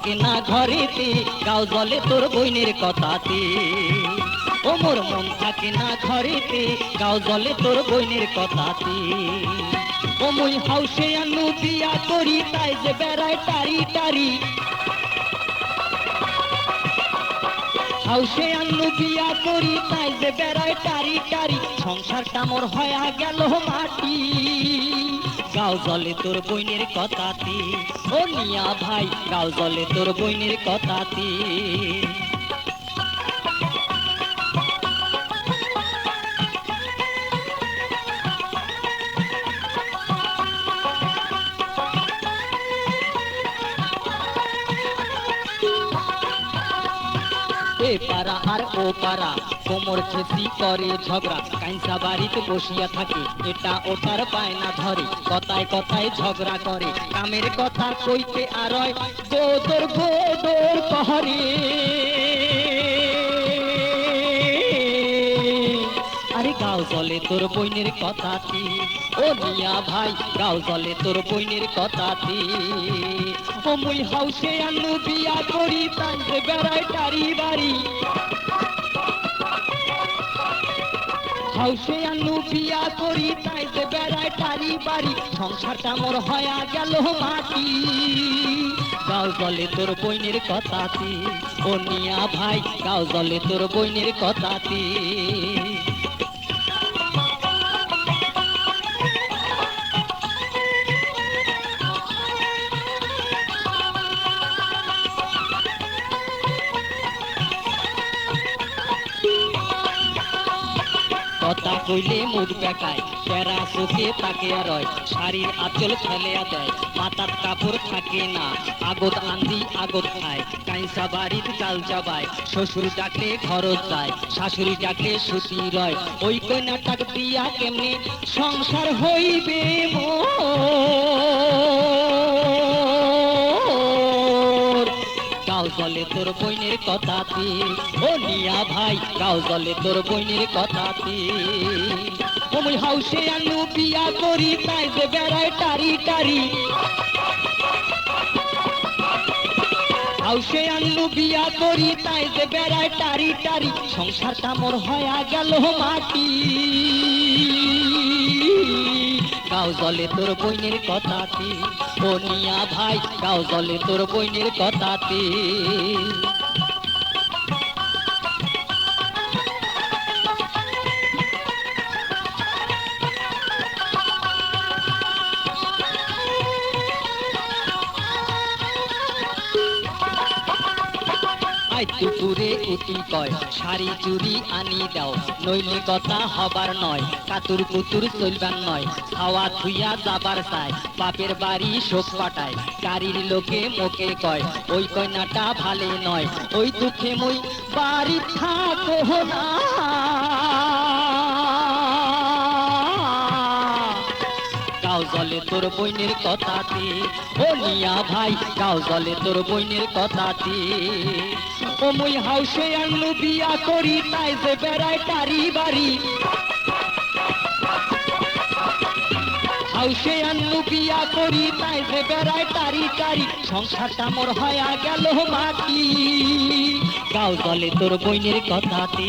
থাকে না ঘরেতে, গাও জলে তোর বইনের কথাতে। ও মোর মন থাকে না ঘরেতে, গাও জলে তোর বইনের কথাতে। ও মুই হাউসে আনু বিয়া করি, তাই যে বেড়ায় টারি টারি। হাউসে আনু বিয়া করি, তাই যে বেড়ায় টারি টারি। সংসারটা মোর হয়া গেল মাটি, গাও জলে তোর বইনের কথাতে। ও নিয়া ভাই, গাও জলে তোর বইনের কথাতে। এ পাড়া আর ও পাড়া কোমর ছেঁচি করে ঝগড়া, কাইসা বাড়িতে বসিয়া থাকে, এটা ওটার পায় না ধরে। কথায় কথায় ঝগড়া করে, কামের কথা কইতে আর গোদর গোদর কহরে। আরে গাও জলে তোর বইনের কথাতে। ও নিয়া ভাই, গাও জলে তোর বইনের কথাতে। ও মুই হাউসে আনু বিয়া করি, তাই যে বেড়ায় টারি বাড়ি। হাউসে আনু বিয়া করি, তাই যে বেড়ায় টারি বাড়ি। সংসারটা মোর হয়া গেল মাটি, গাও জলে তোর বইনের কথাতে। ও নিয়া ভাই, গাও জলে তোর বইনের কথাতে। কথা কইলে মুখ বেকায়, টেরা চোখে তাকিয়া রয়, শাড়ির আঁচল ফেলিয়া দেয়, মাথার কাপড় থাকে না, আগত আন্দি আগত খায়, কাইসা বাড়ির চাল যাবায়, শ্বশুর ডাকলে ঘরত যায়, শাশুড়ি ডাকলে সুতি রয়। ওই কন্যাটাক দিয়া কেমনে সংসার হইবে মোর, গাও জলে তোর বইনের কথাতে। ও নিয়া ভাই, গাও জলে তোর বইনের কথাতে। ও মুই হাউসে আনু বিয়া করি, তাই যে বেড়ায় টারি টারি। হাউসে আনু বিয়া করি, তাই যে বেড়ায় টারি টারি। সংসারটা মোর হয়া গেল মাটি, গাও জলে তোর বইনের কথাতে। ও নিয়া ভাই, গাও জলে তোর বইনের কথাতে। দুপুরে উঠি কয়, শাড়ি চুরি আনি দাও, নইলে কথা হবার নয়, কাতুর কুতুর চলবার নয়, খাওয়া থুইয়া যাবার চায়, বাপের বাড়ি শোক পাঠায়, গাড়ির লোকে মোকে কয়, ওই কন্যাটা ভালে নয়, ওই দুঃখে মই বাড়ি থাকো না। গাও জলে তোর বইনের কথাতে। ও নিয়া ভাই, গাও জলে তোর বইনের কথাতে। ও মুই হাউসে আনু বিয়া করি, তাই যে বেড়ায় টারি বাড়ি। হাউসে আনু বিয়া করি, তাই যে বেড়ায় টারি টারি। সংসারটা মোর হয়া গেল মাটি, গাও জলে তোর বইনের কথাতে।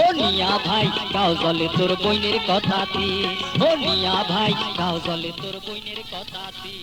ও নিয়া ভাই, গাও জলে তোর বইনের কথাতে। ও নিয়া ভাই, গাও জলে তোর বইনের কথাতে।